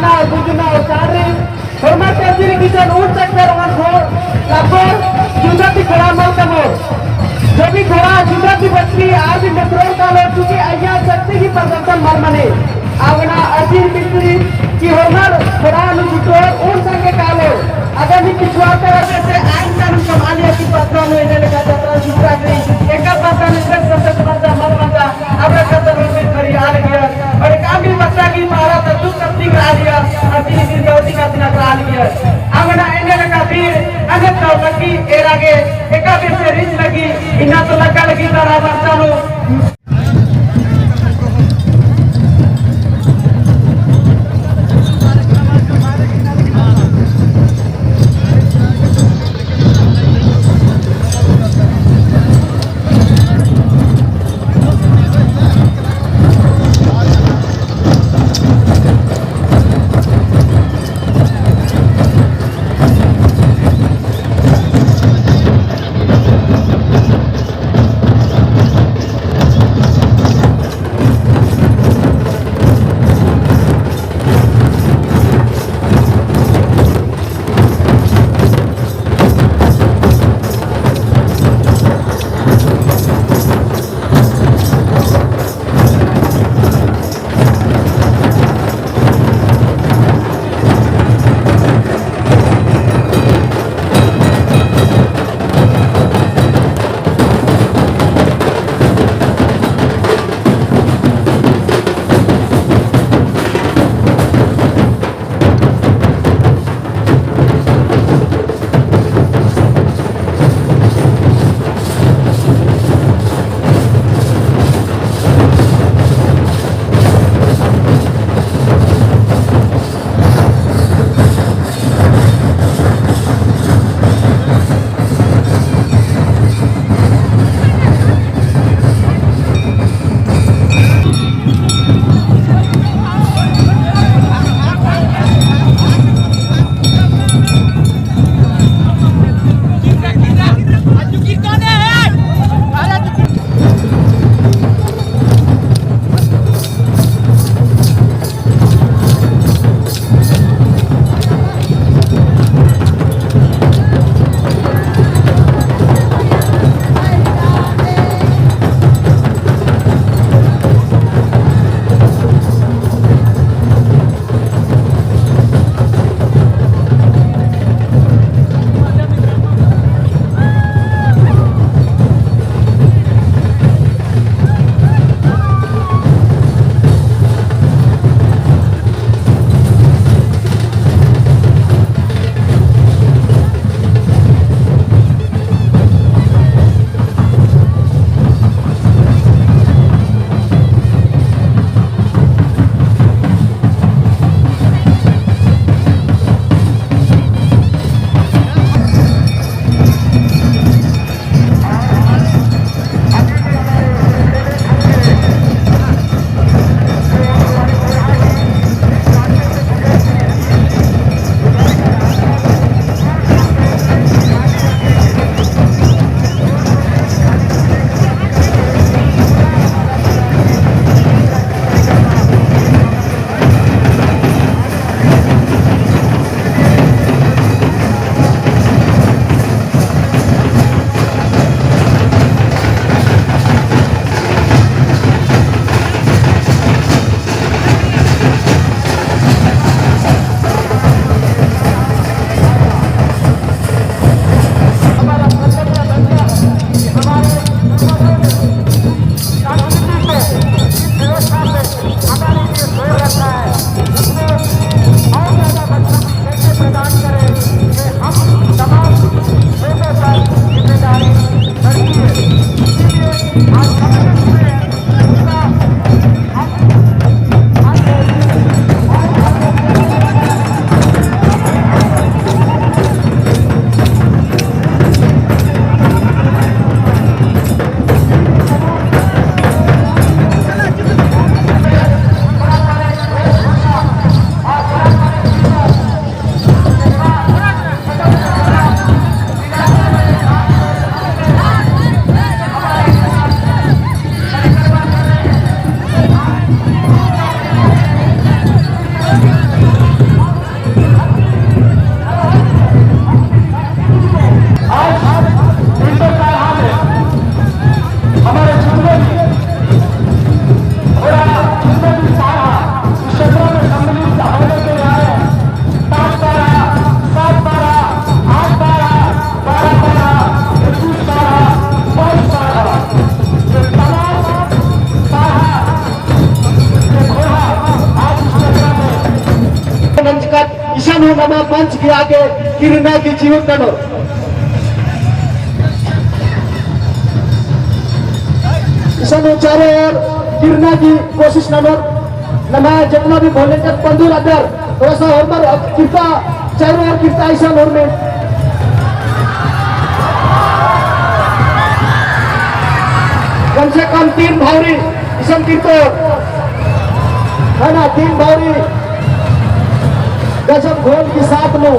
Agna, Bujuna, Sari, Hormat Kajiri Kisan, Ud Sector, One Four, Lapor, Judati Kuramal Kamor. जब भी घोड़ा जुदा की बच्ची आज पेट्रोल का लोग चुकी अय्या शक्ति की प्रदर्शन मर मने आवना अजीर मिस्त्री की होनर घोड़ा अनुचितोर उन संगे कालो अगर भी पिछुआ तरह से आइन कानून संभालिए की पत्रों में इन्हें लगा जाता जुदा गई एक पत्रा में एक सत्य समझा मर मजा अब खतर में खरी आ गया और एक आमिर बच्चा की मारा तो दुख कपनी करा दिया अजीर की गौती का दिन करा लिया आवना इन्हें लगा फिर अनेक तो लगी एरागे एका भी से रिच लगी इन्हें तो लगा लगी तारा बच्चा लो देखत ईशान हो नमा मंच के आगे किरना की जीवन करो ईशान हो चारों ओर किरना की कोशिश नमो नमा जितना भी बोले तक पंदुल अदर थोड़ा सा और पर कृपा चारों ओर कृपा ईशान और में कम से कम 3 भावरी ईशान कीर्तो है ना 3 भावरी गजब घोल के साथ लो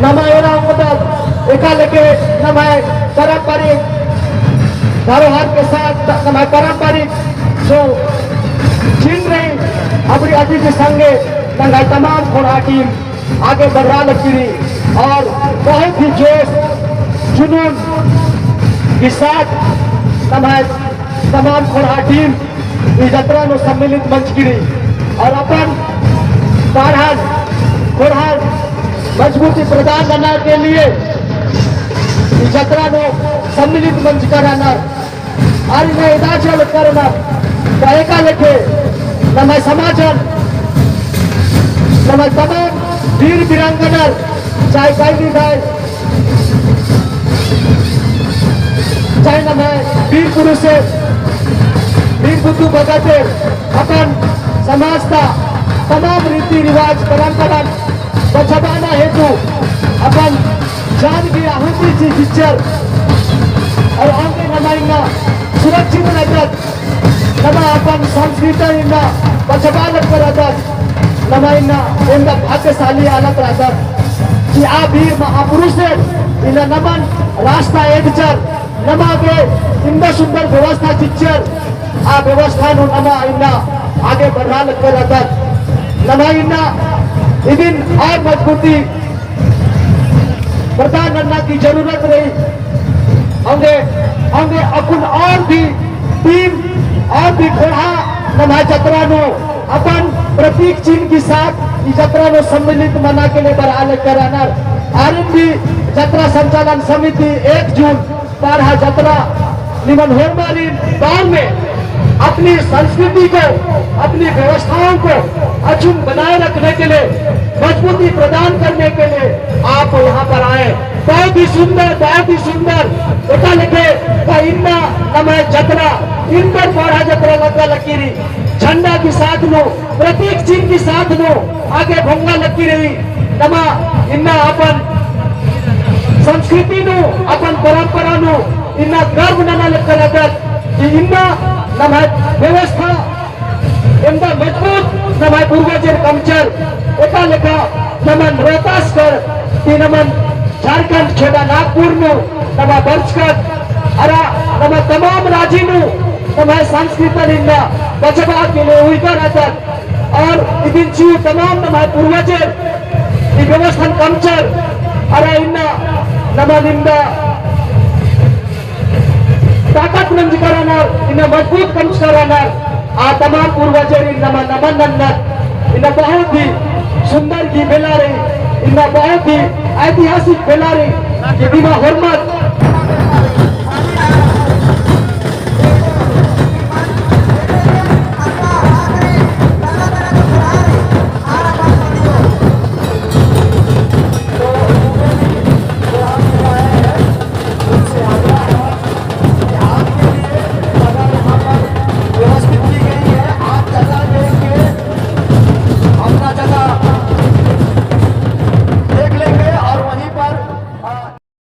नमा एरा उदर एका लेके नमा पारंपरिक धरोहर के साथ नमा पारंपरिक जो छीन रही अपनी अतिथि संगे नंगा तमाम घोड़ा टीम आगे बढ़ रहा लकीरी और बहुत ही जोश जुनून के साथ तमाम घोड़ा टीम इस यात्रा में सम्मिलित मंच गिरी और अपन बारहन घोड़ा मजबूती प्रदान करने के लिए इस यात्रा में सम्मिलित मंच कराना और इन्हें इदाचल करना का लेके नमः समाजन नमः तमाम वीर वीरांगना चाहे कहीं भाई चाहे नमः वीर पुरुष वीर बुद्धू भगते अपन समाज का तमाम रीति रिवाज परंपरा बचाना हेतु अपन जान की आहुति की जिज्जर और आगे नमाइना सुरक्षित रखत नमा अपन संस्कृति ना बचाना करत नमाइना इंदा भाग्यशाली आलत रहत कि आ वीर महापुरुष इन नमन रास्ता एक चर नमा के इंदा सुंदर व्यवस्था जिज्जर आ व्यवस्था नु नमा इन्ना आगे बढ़ा करत नमा इन्ना इदिन और मजबूती प्रदान करना की जरूरत रही होंगे होंगे अपन और भी टीम और भी घोड़ा नमा यात्रा नो अपन प्रतीक चिन्ह के साथ इस यात्रा नो सम्मिलित मना के लिए बराल कराना आरएमबी यात्रा संचालन समिति 1 जून पारहा यात्रा निमन होरमारी गांव में अपनी संस्कृति को अपनी व्यवस्थाओं को अचूक बनाए रखने के लिए मजबूती प्रदान करने के लिए आप यहाँ पर आए बहुत ही सुंदर ऐसा लिखे का इन्ना नमः यात्रा इन पर पारहा यात्रा लगा लकीरी झंडा के साथ लो प्रतीक चिन्ह के साथ लो आगे भोंगा लगी रही नमा इन्ना अपन संस्कृति नो अपन परंपरा नो इन्ना गर्व नना लगत कि इन्ना नमः व्यवस्था इंदा मजबूत नमः पूर्वजर कमचर एका लेखा नमन रोहतास कर कि नमन झारखंड छोड़ा नागपुर नो नमः बर्चकर अरा नमः तमाम राज्य नो नमः संस्कृति इंदा बचवा के लिए हुई रहता और इदिन चीज तमाम नमः पूर्वजर ई व्यवस्था कमचर अरा इन्ना नमः इंदा ताकत मंज कराना इन्हें मजबूत कम कराना आ तमाम पूर्वजर नमन नमन इन्हें बहुत ही सुंदर की बेला रही इन्हें बहुत ही ऐतिहासिक बेला रही कि बिना हुर्मत